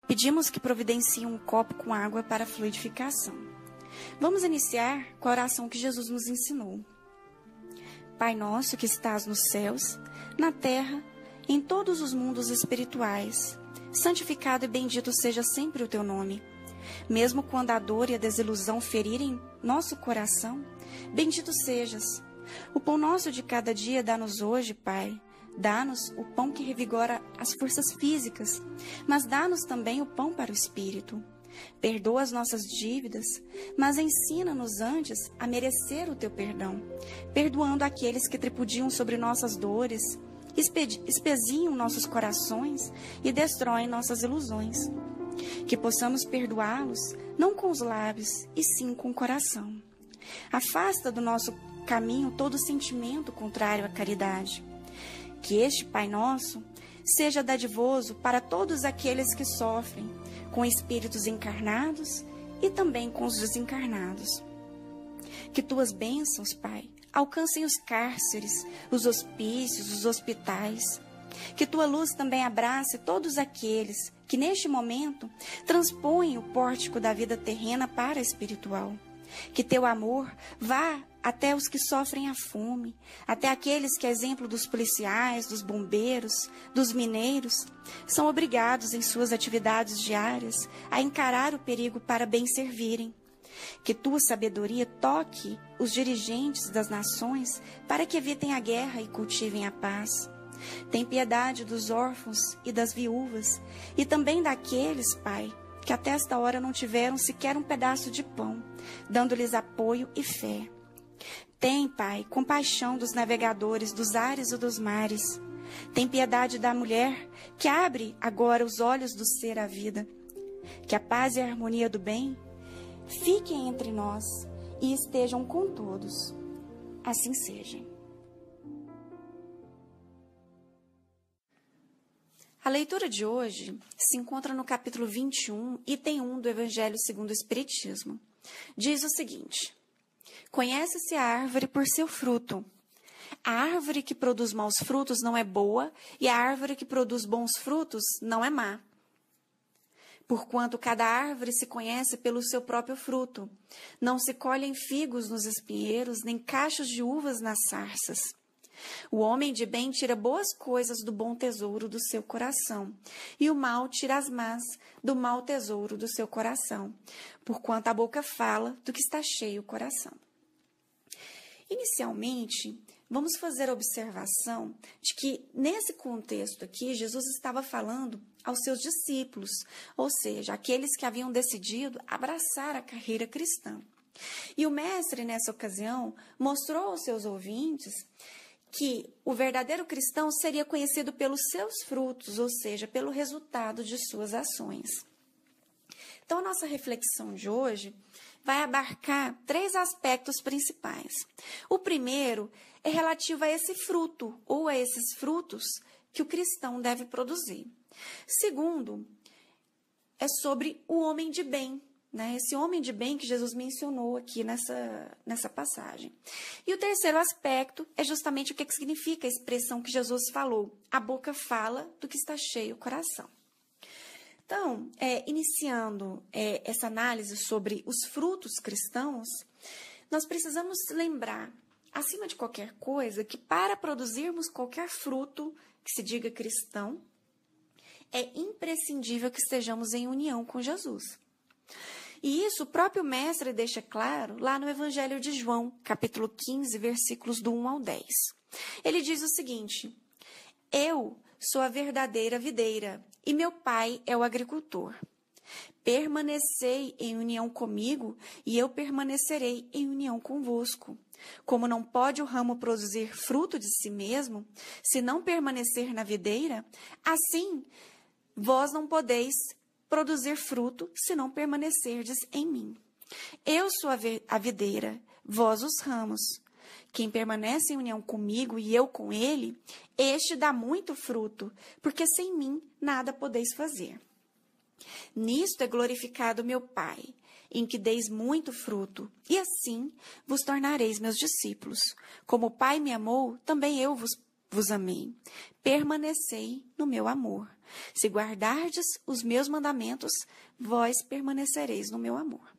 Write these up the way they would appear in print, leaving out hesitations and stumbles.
Pedimos que providencie um copo com água para a fluidificação. Vamos iniciar com a oração que Jesus nos ensinou. Pai nosso que estás nos céus, na terra, em todos os mundos espirituais, santificado e bendito seja sempre o teu nome. Mesmo quando a dor e a desilusão ferirem nosso coração, bendito sejas. O pão nosso de cada dia dá-nos hoje, Pai. Dá-nos o pão que revigora as forças físicas, mas dá-nos também o pão para o espírito. Perdoa as nossas dívidas, mas ensina-nos antes a merecer o teu perdão, perdoando aqueles que tripudiam sobre nossas dores, espezinham nossos corações e destroem nossas ilusões. Que possamos perdoá-los, não com os lábios, e sim com o coração. Afasta do nosso caminho todo sentimento contrário à caridade. Que este Pai Nosso seja dadivoso para todos aqueles que sofrem, com espíritos encarnados e também com os desencarnados. Que tuas bênçãos, Pai, alcancem os cárceres, os hospícios, os hospitais. Que tua luz também abrace todos aqueles que neste momento transpõem o pórtico da vida terrena para a espiritual. Que teu amor vá até os que sofrem a fome, até aqueles que, a exemplo dos policiais, dos bombeiros, dos mineiros, são obrigados em suas atividades diárias a encarar o perigo para bem servirem. Que tua sabedoria toque os dirigentes das nações para que evitem a guerra e cultivem a paz. Tem piedade dos órfãos e das viúvas, e também daqueles, Pai, que até esta hora não tiveram sequer um pedaço de pão, dando-lhes apoio e fé. Tem, Pai, compaixão dos navegadores dos ares e dos mares. Tem piedade da mulher que abre agora os olhos do ser à vida. Que a paz e a harmonia do bem fiquem entre nós e estejam com todos. Assim seja. A leitura de hoje se encontra no capítulo 21, item 1 do Evangelho segundo o Espiritismo. Diz o seguinte: conhece-se a árvore por seu fruto. A árvore que produz maus frutos não é boa, e a árvore que produz bons frutos não é má. Porquanto cada árvore se conhece pelo seu próprio fruto. Não se colhem figos nos espinheiros, nem cachos de uvas nas sarças. O homem de bem tira boas coisas do bom tesouro do seu coração, e o mal tira as más do mau tesouro do seu coração, porquanto a boca fala do que está cheio o coração. Inicialmente, vamos fazer a observação de que, nesse contexto aqui, Jesus estava falando aos seus discípulos, ou seja, aqueles que haviam decidido abraçar a carreira cristã. E o mestre, nessa ocasião, mostrou aos seus ouvintes que o verdadeiro cristão seria conhecido pelos seus frutos, ou seja, pelo resultado de suas ações. Então, a nossa reflexão de hoje vai abarcar 3 aspectos principais. O primeiro é relativo a esse fruto, ou a esses frutos que o cristão deve produzir. Segundo, é sobre o homem de bem, né? Esse homem de bem que Jesus mencionou aqui nessa passagem. E o terceiro aspecto é justamente o que significa a expressão que Jesus falou: a boca fala do que está cheio o coração. Então, iniciando essa análise sobre os frutos cristãos, nós precisamos lembrar, acima de qualquer coisa, que para produzirmos qualquer fruto que se diga cristão, é imprescindível que estejamos em união com Jesus. E isso o próprio mestre deixa claro lá no Evangelho de João, capítulo 15, versículos do 1 ao 10. Ele diz o seguinte: eu sou a verdadeira videira, e meu pai é o agricultor. Permanecei em união comigo, e eu permanecerei em união convosco. Como não pode o ramo produzir fruto de si mesmo, se não permanecer na videira, assim vós não podeis produzir fruto se não permanecerdes em mim. Eu sou a videira, vós os ramos. Quem permanece em união comigo e eu com ele, este dá muito fruto, porque sem mim nada podeis fazer. Nisto é glorificado meu Pai, em que deis muito fruto, e assim vos tornareis meus discípulos. Como o Pai me amou, também eu vos vos amei. Permanecei no meu amor. Se guardardes os meus mandamentos, vós permanecereis no meu amor.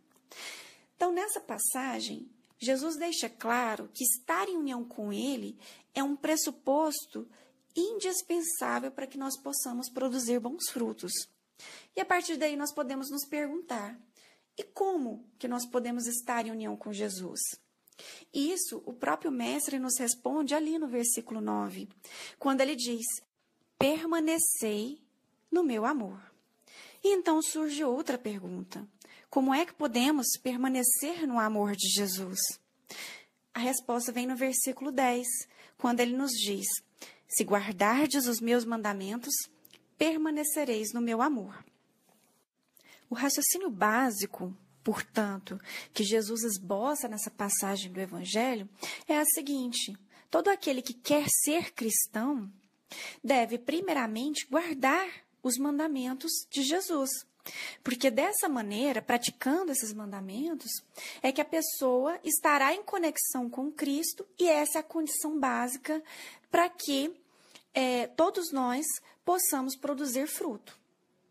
Então, nessa passagem, Jesus deixa claro que estar em união com ele é um pressuposto indispensável para que nós possamos produzir bons frutos. E a partir daí nós podemos nos perguntar, e como que nós podemos estar em união com Jesus? Isso o próprio mestre nos responde ali no versículo 9, quando ele diz, permanecei no meu amor. E então surge outra pergunta, como é que podemos permanecer no amor de Jesus? A resposta vem no versículo 10, quando ele nos diz, se guardardes os meus mandamentos, permanecereis no meu amor. O raciocínio básico, portanto, que Jesus esboça nessa passagem do Evangelho é a seguinte, todo aquele que quer ser cristão deve primeiramente guardar os mandamentos de Jesus. Porque dessa maneira, praticando esses mandamentos, é que a pessoa estará em conexão com Cristo e essa é a condição básica para que todos nós possamos produzir fruto,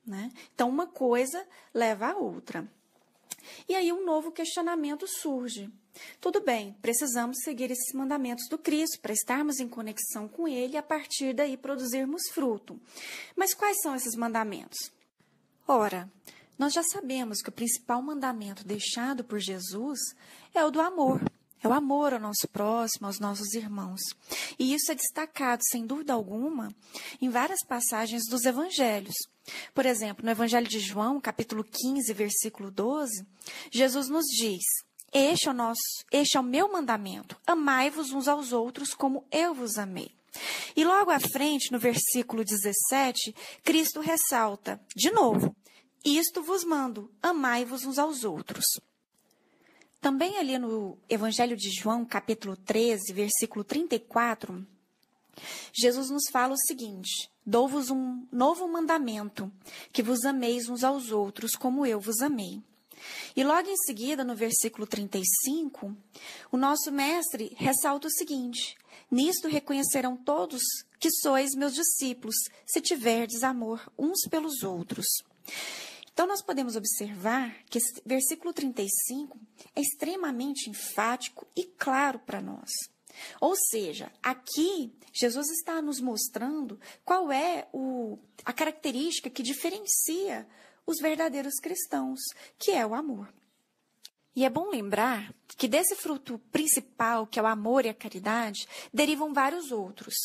né? Então, uma coisa leva a outra. E aí um novo questionamento surge. Tudo bem, precisamos seguir esses mandamentos do Cristo para estarmos em conexão com Ele e a partir daí produzirmos fruto. Mas quais são esses mandamentos? Ora, nós já sabemos que o principal mandamento deixado por Jesus é o do amor. É o amor ao nosso próximo, aos nossos irmãos. E isso é destacado, sem dúvida alguma, em várias passagens dos evangelhos. Por exemplo, no Evangelho de João, capítulo 15, versículo 12, Jesus nos diz, este é o meu mandamento, amai-vos uns aos outros como eu vos amei. E logo à frente, no versículo 17, Cristo ressalta, de novo, isto vos mando, amai-vos uns aos outros. Também ali no Evangelho de João, capítulo 13, versículo 34, Jesus nos fala o seguinte, dou-vos um novo mandamento, que vos ameis uns aos outros como eu vos amei. E logo em seguida, no versículo 35, o nosso mestre ressalta o seguinte, nisto reconhecerão todos que sois meus discípulos, se tiverdes amor uns pelos outros. Então, nós podemos observar que esse versículo 35 é extremamente enfático e claro para nós. Ou seja, aqui Jesus está nos mostrando qual é a característica que diferencia os verdadeiros cristãos, que é o amor. E é bom lembrar que desse fruto principal, que é o amor e a caridade, derivam vários outros.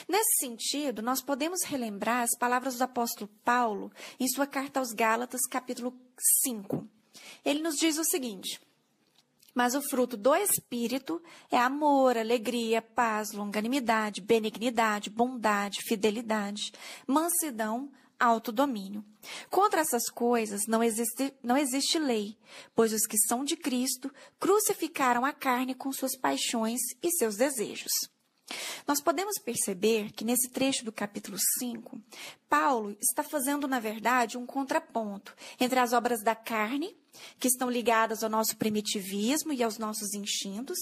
Nesse sentido, nós podemos relembrar as palavras do apóstolo Paulo em sua carta aos Gálatas, capítulo 5. Ele nos diz o seguinte, mas o fruto do Espírito é amor, alegria, paz, longanimidade, benignidade, bondade, fidelidade, mansidão, autodomínio. Contra essas coisas não existe lei, pois os que são de Cristo crucificaram a carne com suas paixões e seus desejos. Nós podemos perceber que nesse trecho do capítulo 5, Paulo está fazendo, na verdade, um contraponto entre as obras da carne, que estão ligadas ao nosso primitivismo e aos nossos instintos,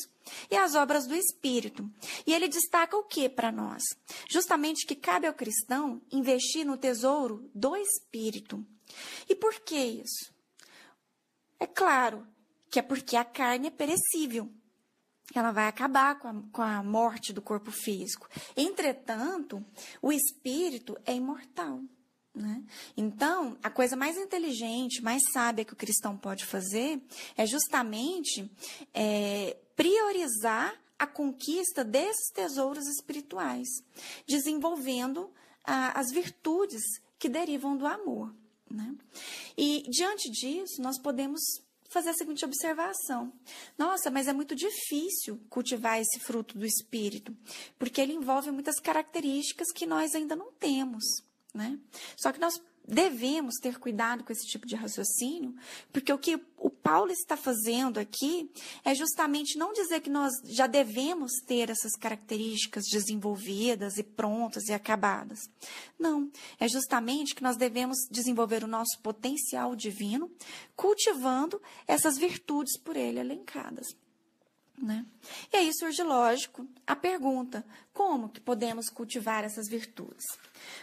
e as obras do Espírito. E ele destaca o que para nós? Justamente que cabe ao cristão investir no tesouro do Espírito. E por que isso? É claro que é porque a carne é perecível. Ela vai acabar com a morte do corpo físico. Entretanto, o espírito é imortal, né? Então, a coisa mais inteligente, mais sábia que o cristão pode fazer é justamente priorizar a conquista desses tesouros espirituais, desenvolvendo as virtudes que derivam do amor, né? E, diante disso, nós podemos fazer a seguinte observação. Nossa, mas é muito difícil cultivar esse fruto do Espírito, porque ele envolve muitas características que nós ainda não temos, né? Só que nós devemos ter cuidado com esse tipo de raciocínio, porque o que o Paulo está fazendo aqui é justamente não dizer que nós já devemos ter essas características desenvolvidas e prontas e acabadas. Não, é justamente que nós devemos desenvolver o nosso potencial divino, cultivando essas virtudes por ele elencadas. né? E aí surge, lógico, a pergunta: como que podemos cultivar essas virtudes?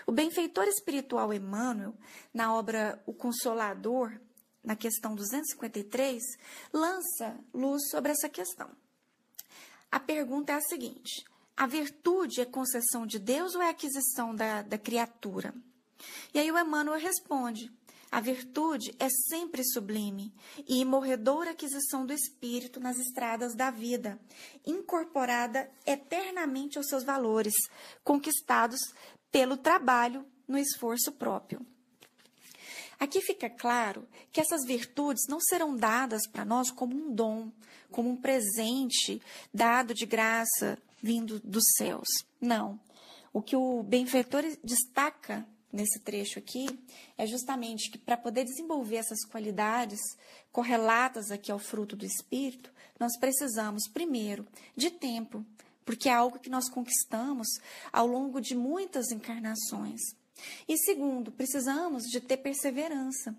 O benfeitor espiritual Emmanuel, na obra O Consolador, na questão 253, lança luz sobre essa questão. A pergunta é a seguinte: a virtude é concessão de Deus ou é aquisição da criatura? E aí o Emmanuel responde: a virtude é sempre sublime e imorredoura aquisição do espírito nas estradas da vida, incorporada eternamente aos seus valores, conquistados pelo trabalho no esforço próprio. Aqui fica claro que essas virtudes não serão dadas para nós como um dom, como um presente dado de graça vindo dos céus. Não. O que o benfeitor destaca nesse trecho aqui é justamente que para poder desenvolver essas qualidades correlatas aqui ao fruto do Espírito, nós precisamos, primeiro, de tempo, porque é algo que nós conquistamos ao longo de muitas encarnações. E segundo, precisamos de ter perseverança.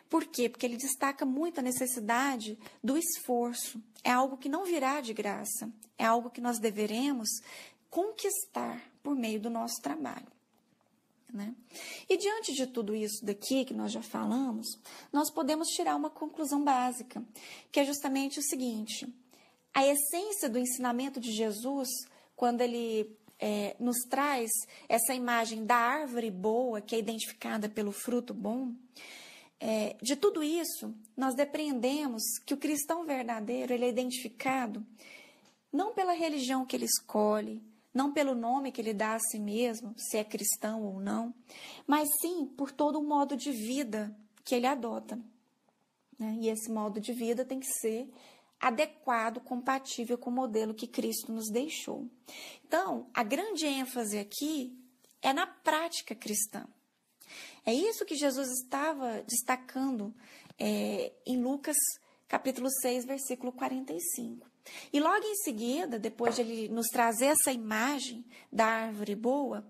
Por quê? Porque ele destaca muito a necessidade do esforço. É algo que não virá de graça, é algo que nós deveremos conquistar por meio do nosso trabalho, né? E diante de tudo isso daqui que nós já falamos, nós podemos tirar uma conclusão básica, que é justamente o seguinte: a essência do ensinamento de Jesus, quando ele nos traz essa imagem da árvore boa, que é identificada pelo fruto bom, de tudo isso, nós depreendemos que o cristão verdadeiro ele é identificado não pela religião que ele escolhe, não pelo nome que ele dá a si mesmo, se é cristão ou não, mas sim por todo o modo de vida que ele adota, né? E esse modo de vida tem que ser adequado, compatível com o modelo que Cristo nos deixou. Então, a grande ênfase aqui é na prática cristã. É isso que Jesus estava destacando em Lucas, capítulo 6, versículo 45. E logo em seguida, depois de ele nos trazer essa imagem da árvore boa,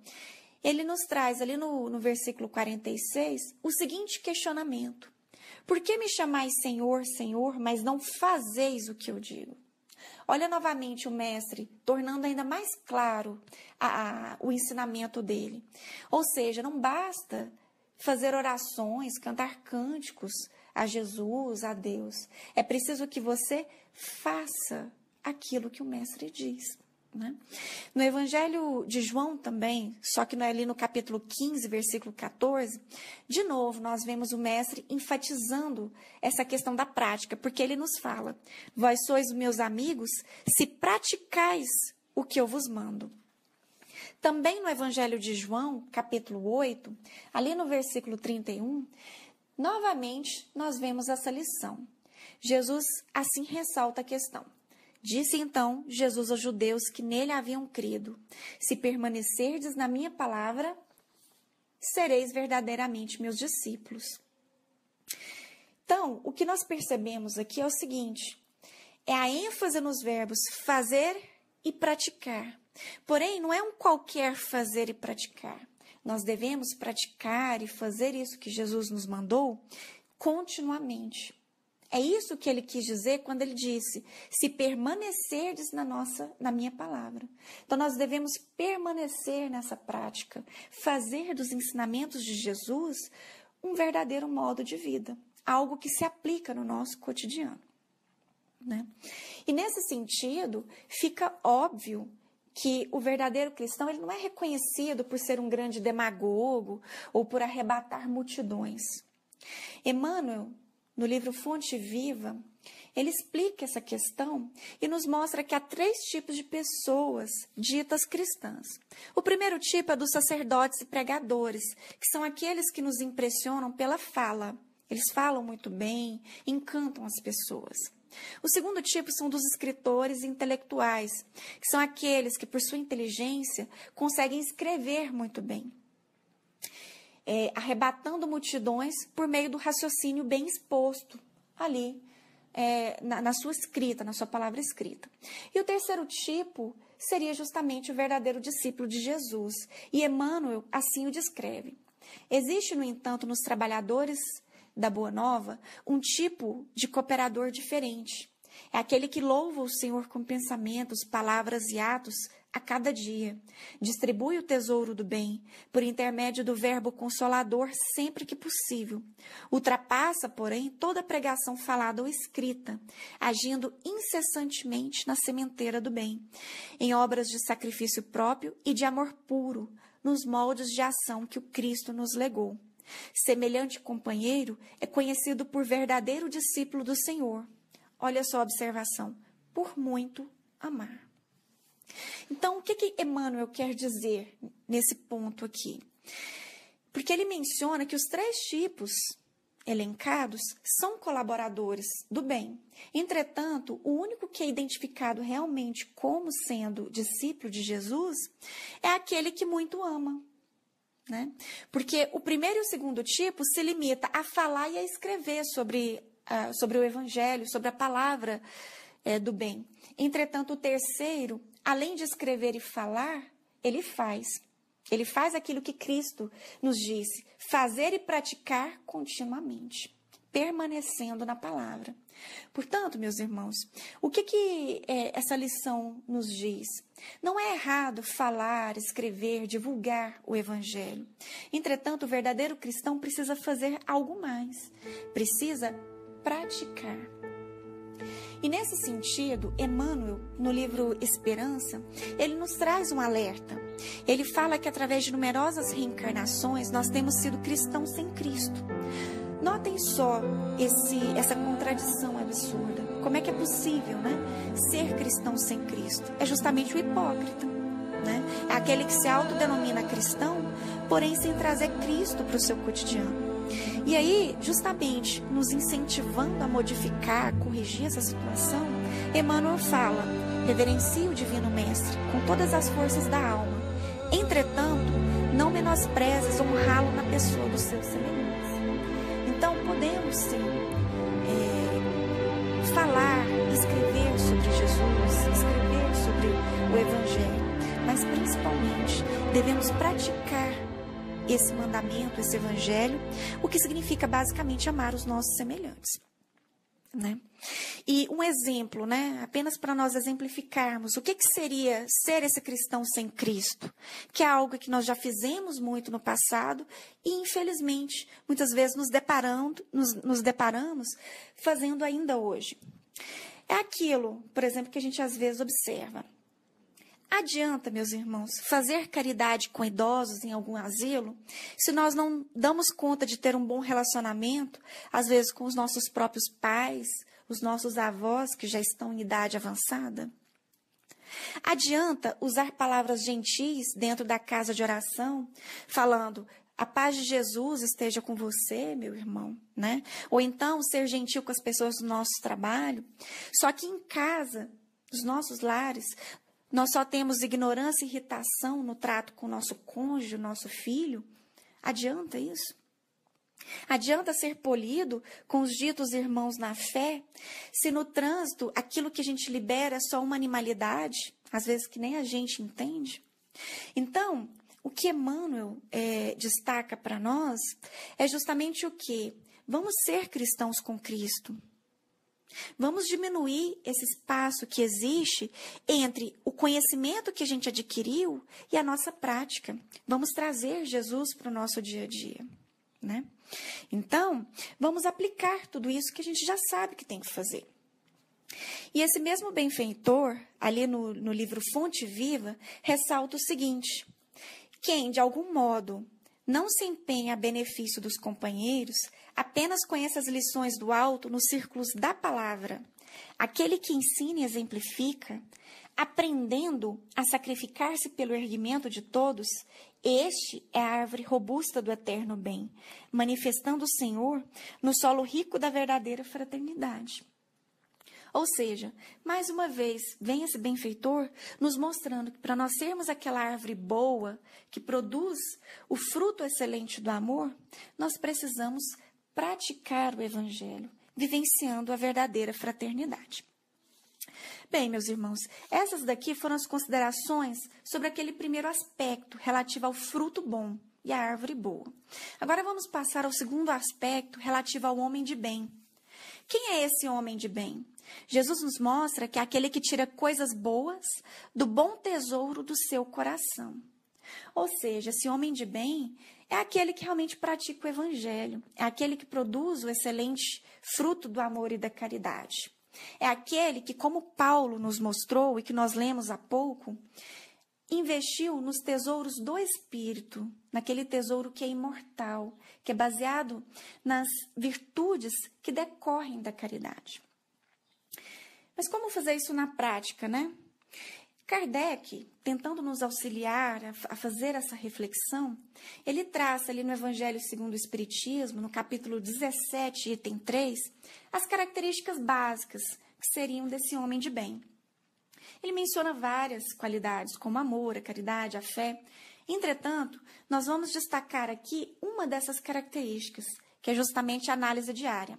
ele nos traz ali no versículo 46 o seguinte questionamento: por que me chamais Senhor, Senhor, mas não fazeis o que eu digo? Olha novamente o mestre, tornando ainda mais claro o ensinamento dele. Ou seja, não basta fazer orações, cantar cânticos a Jesus, a Deus. É preciso que você faça aquilo que o mestre diz, né? No Evangelho de João também, só que ali no capítulo 15, versículo 14, de novo nós vemos o mestre enfatizando essa questão da prática, porque ele nos fala: vós sois meus amigos se praticais o que eu vos mando. Também no Evangelho de João, capítulo 8, ali no versículo 31, novamente nós vemos essa lição. Jesus assim ressalta a questão: disse então Jesus aos judeus que nele haviam crido: se permanecerdes na minha palavra, sereis verdadeiramente meus discípulos. Então, o que nós percebemos aqui é o seguinte: é a ênfase nos verbos fazer e praticar. Porém, não é um qualquer fazer e praticar. Nós devemos praticar e fazer isso que Jesus nos mandou continuamente. É isso que ele quis dizer quando ele disse: se permanecerdes na minha palavra. Então, nós devemos permanecer nessa prática, fazer dos ensinamentos de Jesus um verdadeiro modo de vida, algo que se aplica no nosso cotidiano, né? E nesse sentido, fica óbvio que o verdadeiro cristão ele não é reconhecido por ser um grande demagogo ou por arrebatar multidões. Emmanuel, no livro Fonte Viva, ele explica essa questão e nos mostra que há 3 tipos de pessoas ditas cristãs. O primeiro tipo é dos sacerdotes e pregadores, que são aqueles que nos impressionam pela fala. Eles falam muito bem, encantam as pessoas. O segundo tipo são dos escritores e intelectuais, que são aqueles que, por sua inteligência, conseguem escrever muito bem, arrebatando multidões por meio do raciocínio bem exposto ali, na sua escrita, na sua palavra escrita. E o terceiro tipo seria justamente o verdadeiro discípulo de Jesus, e Emmanuel assim o descreve. Existe, no entanto, nos trabalhadores da Boa Nova, um tipo de cooperador diferente. É aquele que louva o Senhor com pensamentos, palavras e atos a cada dia. Distribui o tesouro do bem, por intermédio do verbo consolador, sempre que possível. Ultrapassa, porém, toda pregação falada ou escrita, agindo incessantemente na sementeira do bem, em obras de sacrifício próprio e de amor puro, nos moldes de ação que o Cristo nos legou. Semelhante companheiro é conhecido por verdadeiro discípulo do Senhor. Olha só a observação. Por muito amar. Então, o que Emmanuel quer dizer nesse ponto aqui? Porque ele menciona que os 3 tipos elencados são colaboradores do bem. Entretanto, o único que é identificado realmente como sendo discípulo de Jesus é aquele que muito ama. Né? Porque o primeiro e o segundo tipo se limita a falar e a escrever sobre o Evangelho, sobre a palavra do bem. Entretanto, o terceiro, além de escrever e falar, ele faz. Ele faz aquilo que Cristo nos disse, fazer e praticar continuamente, permanecendo na palavra. Portanto, meus irmãos, o que essa lição nos diz? Não é errado falar, escrever, divulgar o Evangelho. Entretanto, o verdadeiro cristão precisa fazer algo mais. Precisa praticar. E nesse sentido, Emmanuel, no livro Esperança, ele nos traz um alerta. Ele fala que através de numerosas reencarnações nós temos sido cristãos sem Cristo. Notem só essa contradição absurda. Como é que é possível, né? Ser cristão sem Cristo? É justamente o hipócrita, né? É aquele que se autodenomina cristão, porém sem trazer Cristo para o seu cotidiano. E aí, justamente, nos incentivando a modificar, a corrigir essa situação, Emmanuel fala, reverencie o Divino Mestre com todas as forças da alma. Entretanto, não menosprezes honrá-lo na pessoa dos seus semelhantes. Então, podemos sim falar, escrever sobre Jesus, escrever sobre o Evangelho, mas principalmente devemos praticar esse mandamento, esse Evangelho, o que significa basicamente amar os nossos semelhantes. Né? E um exemplo, né, apenas para nós exemplificarmos o que seria ser esse cristão sem Cristo, que é algo que nós já fizemos muito no passado e, infelizmente, muitas vezes nos deparamos fazendo ainda hoje. É aquilo, por exemplo, que a gente às vezes observa. Adianta, meus irmãos, fazer caridade com idosos em algum asilo, se nós não damos conta de ter um bom relacionamento, às vezes com os nossos próprios pais, os nossos avós que já estão em idade avançada? Adianta usar palavras gentis dentro da casa de oração, falando, a paz de Jesus esteja com você, meu irmão, né? Ou então ser gentil com as pessoas do nosso trabalho, só que em casa, nos nossos lares, nós só temos ignorância e irritação no trato com o nosso cônjuge, o nosso filho. Adianta isso? Adianta ser polido com os ditos irmãos na fé, se no trânsito aquilo que a gente libera é só uma animalidade, às vezes que nem a gente entende? Então, o que Emmanuel destaca para nós é justamente o quê? Vamos ser cristãos com Cristo. Vamos diminuir esse espaço que existe entre o conhecimento que a gente adquiriu e a nossa prática. Vamos trazer Jesus para o nosso dia a dia, né? Então, vamos aplicar tudo isso que a gente já sabe que tem que fazer. E esse mesmo benfeitor, ali no livro Fonte Viva, ressalta o seguinte: quem, de algum modo, não se empenha a benefício dos companheiros, apenas conhece as lições do alto nos círculos da palavra. Aquele que ensina e exemplifica, aprendendo a sacrificar-se pelo erguimento de todos, este é a árvore robusta do eterno bem, manifestando o Senhor no solo rico da verdadeira fraternidade. Ou seja, mais uma vez, vem esse benfeitor nos mostrando que para nós sermos aquela árvore boa, que produz o fruto excelente do amor, nós precisamos praticar o Evangelho, vivenciando a verdadeira fraternidade. Bem, meus irmãos, essas daqui foram as considerações sobre aquele primeiro aspecto relativo ao fruto bom e à árvore boa. Agora vamos passar ao segundo aspecto relativo ao homem de bem, Quem é esse homem de bem? Jesus nos mostra que é aquele que tira coisas boas do bom tesouro do seu coração. Ou seja, esse homem de bem é aquele que realmente pratica o evangelho, é aquele que produz o excelente fruto do amor e da caridade. É aquele que, como Paulo nos mostrou e que nós lemos há pouco, investiu nos tesouros do Espírito, naquele tesouro que é imortal, que é baseado nas virtudes que decorrem da caridade. Mas como fazer isso na prática, né? Kardec, tentando nos auxiliar a fazer essa reflexão, ele traça ali no Evangelho segundo o Espiritismo, no capítulo 17, item 3, as características básicas que seriam desse homem de bem. Ele menciona várias qualidades, como amor, a caridade, a fé. Entretanto, nós vamos destacar aqui uma dessas características, que é justamente a análise diária.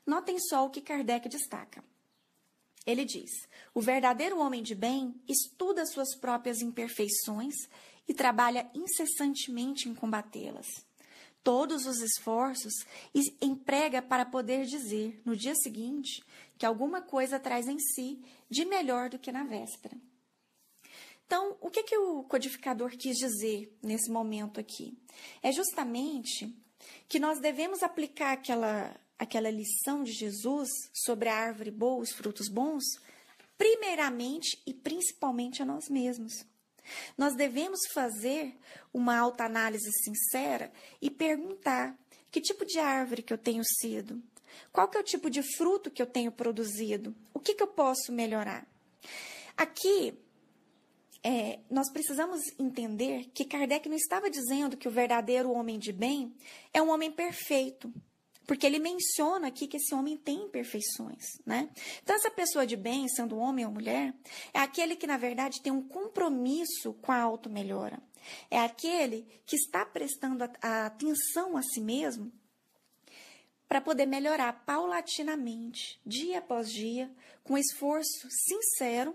Notem só o que Kardec destaca. Ele diz: o verdadeiro homem de bem estuda suas próprias imperfeições e trabalha incessantemente em combatê-las. Todos os esforços emprega para poder dizer, no dia seguinte, que alguma coisa traz em si de melhor do que na véspera. Então, o que o codificador quis dizer nesse momento aqui? É justamente que nós devemos aplicar aquela lição de Jesus sobre a árvore boa, os frutos bons, primeiramente e principalmente a nós mesmos. Nós devemos fazer uma autoanálise sincera e perguntar: que tipo de árvore que eu tenho sido? Qual que é o tipo de fruto que eu tenho produzido? O que eu posso melhorar? Aqui, nós precisamos entender que Kardec não estava dizendo que o verdadeiro homem de bem é um homem perfeito, porque ele menciona aqui que esse homem tem imperfeições, né? Então, essa pessoa de bem, sendo homem ou mulher, é aquele que, na verdade, tem um compromisso com a auto-melhora. É aquele que está prestando atenção a si mesmo para poder melhorar paulatinamente, dia após dia, com esforço sincero,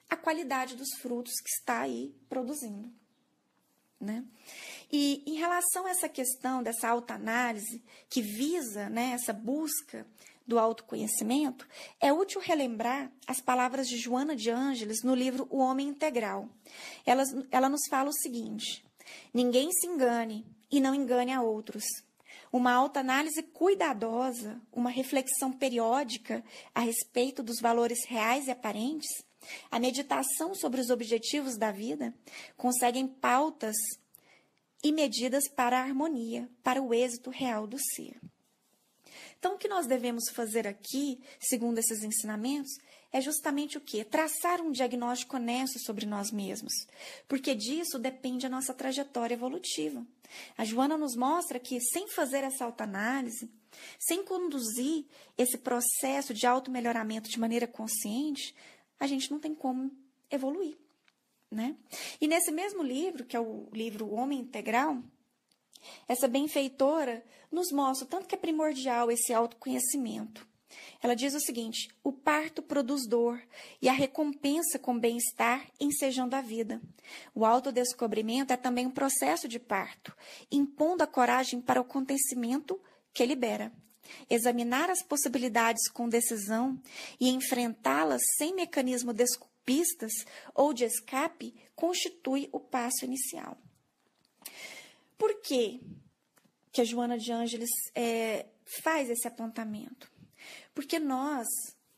a qualidade dos frutos que está aí produzindo, né? E em relação a essa questão dessa autoanálise que visa, né, essa busca do autoconhecimento, é útil relembrar as palavras de Joana de Ângeles no livro O Homem Integral. Ela nos fala o seguinte: ninguém se engane e não engane a outros. Uma autoanálise cuidadosa, uma reflexão periódica a respeito dos valores reais e aparentes, a meditação sobre os objetivos da vida, conseguem pautas e medidas para a harmonia, para o êxito real do ser. Então, o que nós devemos fazer aqui, segundo esses ensinamentos, é justamente o quê? Traçar um diagnóstico honesto sobre nós mesmos, porque disso depende a nossa trajetória evolutiva. A Joana nos mostra que, sem fazer essa autoanálise, sem conduzir esse processo de automelhoramento de maneira consciente, a gente não tem como evoluir, né? E nesse mesmo livro, que é o livro O Homem Integral, essa benfeitora nos mostra o tanto que é primordial esse autoconhecimento. Ela diz o seguinte: o parto produz dor e a recompensa com bem-estar ensejando a vida. O autodescobrimento é também um processo de parto, impondo a coragem para o acontecimento que libera. Examinar as possibilidades com decisão e enfrentá-las sem mecanismo de pistas ou de escape constitui o passo inicial. Por que a Joana de Ângeles faz esse apontamento? Porque nós,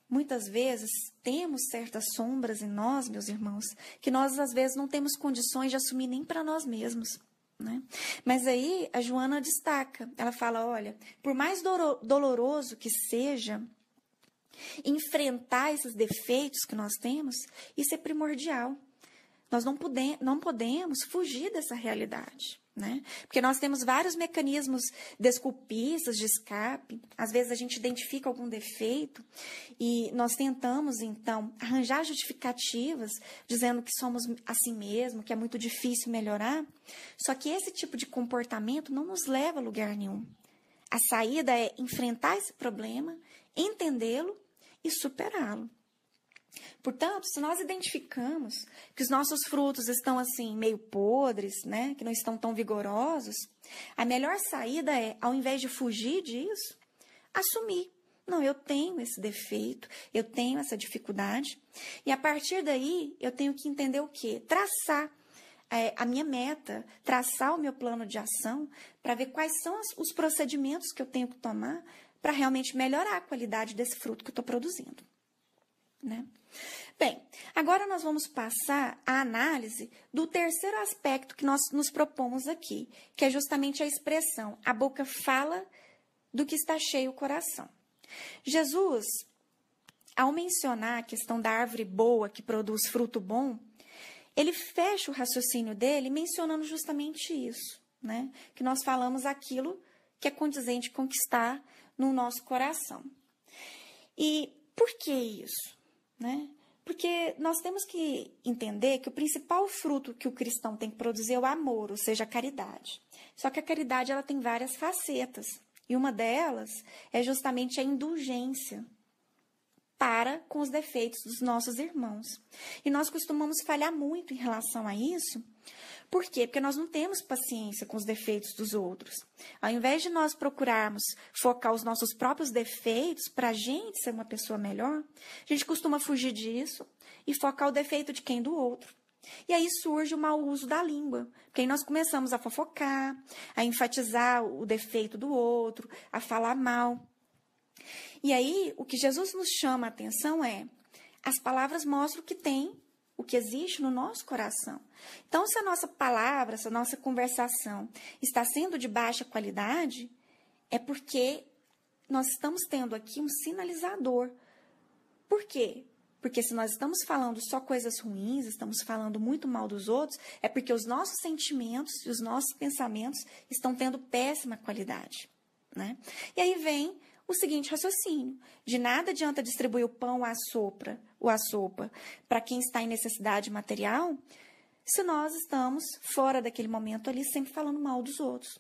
muitas vezes, temos certas sombras em nós, meus irmãos, que nós, às vezes, não temos condições de assumir nem para nós mesmos, né? Mas aí a Joana destaca, ela fala: olha, por mais doloroso que seja enfrentar esses defeitos que nós temos, isso é primordial. Nós não podemos fugir dessa realidade, né? Porque nós temos vários mecanismos desculpistas, de escape. Às vezes a gente identifica algum defeito e nós tentamos, então, arranjar justificativas, dizendo que somos assim mesmo, que é muito difícil melhorar. Só que esse tipo de comportamento não nos leva a lugar nenhum. A saída é enfrentar esse problema, entendê-lo e superá-lo. Portanto, se nós identificamos que os nossos frutos estão assim meio podres, né, que não estão tão vigorosos, a melhor saída é, ao invés de fugir disso, assumir. Não, eu tenho esse defeito, eu tenho essa dificuldade. E a partir daí, eu tenho que entender o quê? Traçar a minha meta, traçar o meu plano de ação para ver quais são os procedimentos que eu tenho que tomar para realmente melhorar a qualidade desse fruto que eu estou produzindo, né? Bem, agora nós vamos passar à análise do terceiro aspecto que nós nos propomos aqui, que é justamente a expressão: a boca fala do que está cheio o coração. Jesus, ao mencionar a questão da árvore boa que produz fruto bom, ele fecha o raciocínio dele mencionando justamente isso, né? Que nós falamos aquilo que é condizente com o que está no nosso coração. E por que isso, né? Porque nós temos que entender que o principal fruto que o cristão tem que produzir é o amor, ou seja, a caridade. Só que a caridade ela tem várias facetas, e uma delas é justamente a indulgência para com os defeitos dos nossos irmãos. E nós costumamos falhar muito em relação a isso. Por quê? Porque nós não temos paciência com os defeitos dos outros. Ao invés de nós procurarmos focar os nossos próprios defeitos para a gente ser uma pessoa melhor, a gente costuma fugir disso e focar o defeito de quem? Do outro. E aí surge o mau uso da língua, porque aí nós começamos a fofocar, a enfatizar o defeito do outro, a falar mal. E aí, o que Jesus nos chama a atenção é, as palavras mostram o que tem, o que existe no nosso coração. Então, se a nossa palavra, se a nossa conversação está sendo de baixa qualidade, é porque nós estamos tendo aqui um sinalizador. Por quê? Porque se nós estamos falando só coisas ruins, estamos falando muito mal dos outros, é porque os nossos sentimentos e os nossos pensamentos estão tendo péssima qualidade, né? E aí vem o seguinte raciocínio: de nada adianta distribuir o pão ou a sopa para quem está em necessidade material, se nós estamos fora daquele momento ali sempre falando mal dos outros.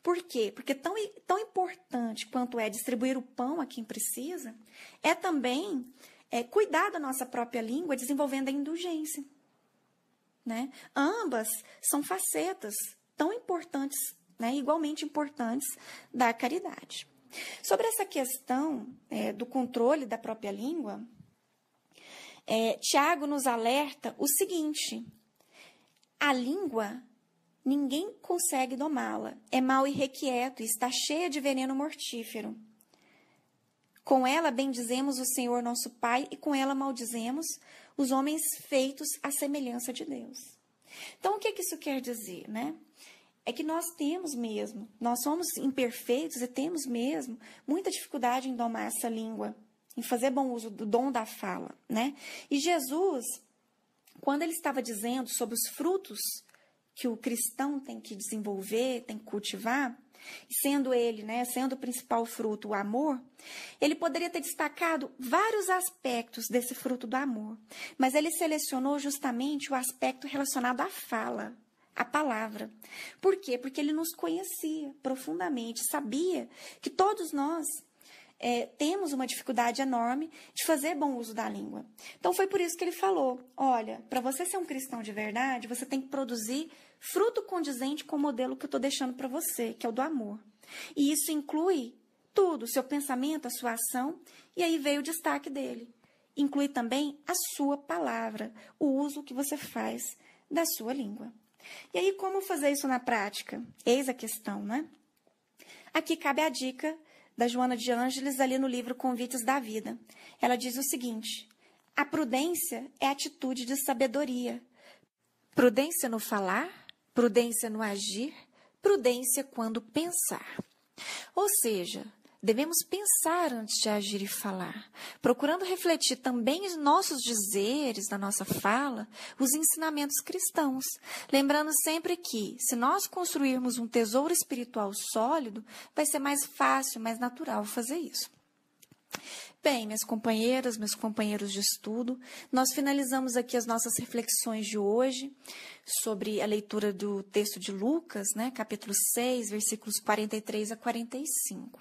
Por quê? Porque tão importante quanto é distribuir o pão a quem precisa, é também cuidar da nossa própria língua, desenvolvendo a indulgência, né? Ambas são facetas tão importantes, né, igualmente importantes da caridade. Sobre essa questão do controle da própria língua, Tiago nos alerta o seguinte: a língua, ninguém consegue domá-la, é mau e irrequieto e está cheia de veneno mortífero. Com ela bendizemos o Senhor nosso Pai e com ela maldizemos os homens feitos à semelhança de Deus. Então, o que isso quer dizer, né? É que nós temos mesmo, nós somos imperfeitos e temos mesmo muita dificuldade em domar essa língua, em fazer bom uso do dom da fala, né? E Jesus, quando ele estava dizendo sobre os frutos que o cristão tem que desenvolver, tem que cultivar, e sendo ele, né, sendo o principal fruto o amor, ele poderia ter destacado vários aspectos desse fruto do amor, mas ele selecionou justamente o aspecto relacionado à fala, à palavra. Por quê? Porque ele nos conhecia profundamente, sabia que todos nós temos uma dificuldade enorme de fazer bom uso da língua. Então, foi por isso que ele falou: olha, para você ser um cristão de verdade, você tem que produzir fruto condizente com o modelo que eu estou deixando para você, que é o do amor. E isso inclui tudo, o seu pensamento, a sua ação, e aí veio o destaque dele. Inclui também a sua palavra, o uso que você faz da sua língua. E aí, como fazer isso na prática? Eis a questão, né? Aqui cabe a dica da Joana de Ângeles, ali no livro Convites da Vida. Ela diz o seguinte: a prudência é atitude de sabedoria. Prudência no falar, prudência no agir, prudência quando pensar. Ou seja, devemos pensar antes de agir e falar, procurando refletir também os nossos dizeres, na nossa fala, os ensinamentos cristãos, lembrando sempre que, se nós construirmos um tesouro espiritual sólido, vai ser mais fácil, mais natural fazer isso. Bem, minhas companheiras, meus companheiros de estudo, nós finalizamos aqui as nossas reflexões de hoje sobre a leitura do texto de Lucas, né, capítulo 6, versículos 43 a 45.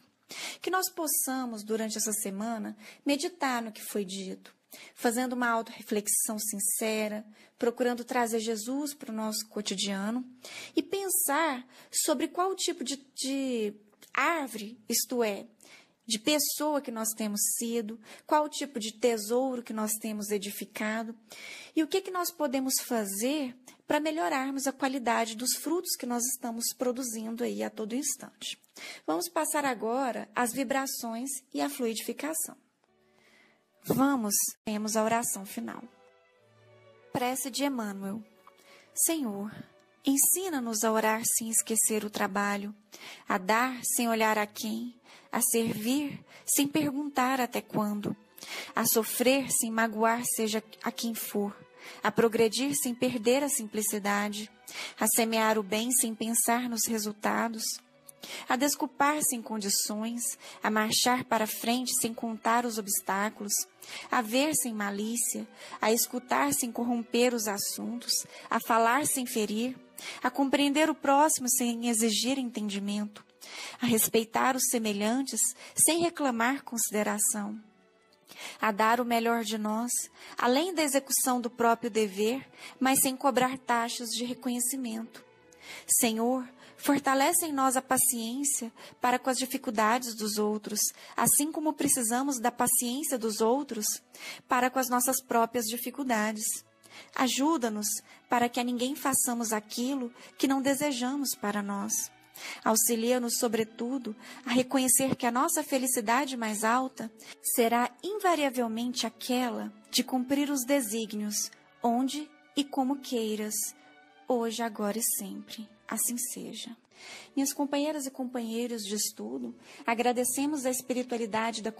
Que nós possamos, durante essa semana, meditar no que foi dito, fazendo uma autorreflexão sincera, procurando trazer Jesus para o nosso cotidiano e pensar sobre qual tipo de árvore, isto é, de pessoa que nós temos sido, qual o tipo de tesouro que nós temos edificado e o que nós podemos fazer para melhorarmos a qualidade dos frutos que nós estamos produzindo aí a todo instante. Vamos passar agora às vibrações e à fluidificação. Temos a oração final. Prece de Emmanuel. Senhor, ensina-nos a orar sem esquecer o trabalho, a dar sem olhar a quem, a servir sem perguntar até quando, a sofrer sem magoar seja a quem for, a progredir sem perder a simplicidade, a semear o bem sem pensar nos resultados, a desculpar sem condições, a marchar para frente sem contar os obstáculos, a ver sem malícia, a escutar sem corromper os assuntos, a falar sem ferir, a compreender o próximo sem exigir entendimento, a respeitar os semelhantes sem reclamar consideração, a dar o melhor de nós, além da execução do próprio dever, mas sem cobrar taxas de reconhecimento. Senhor, fortalece em nós a paciência para com as dificuldades dos outros, assim como precisamos da paciência dos outros para com as nossas próprias dificuldades. Ajuda-nos para que a ninguém façamos aquilo que não desejamos para nós. Auxilia-nos, sobretudo, a reconhecer que a nossa felicidade mais alta será invariavelmente aquela de cumprir os desígnios, onde e como queiras, hoje, agora e sempre. Assim seja. Minhas companheiras e companheiros de estudo, agradecemos a espiritualidade da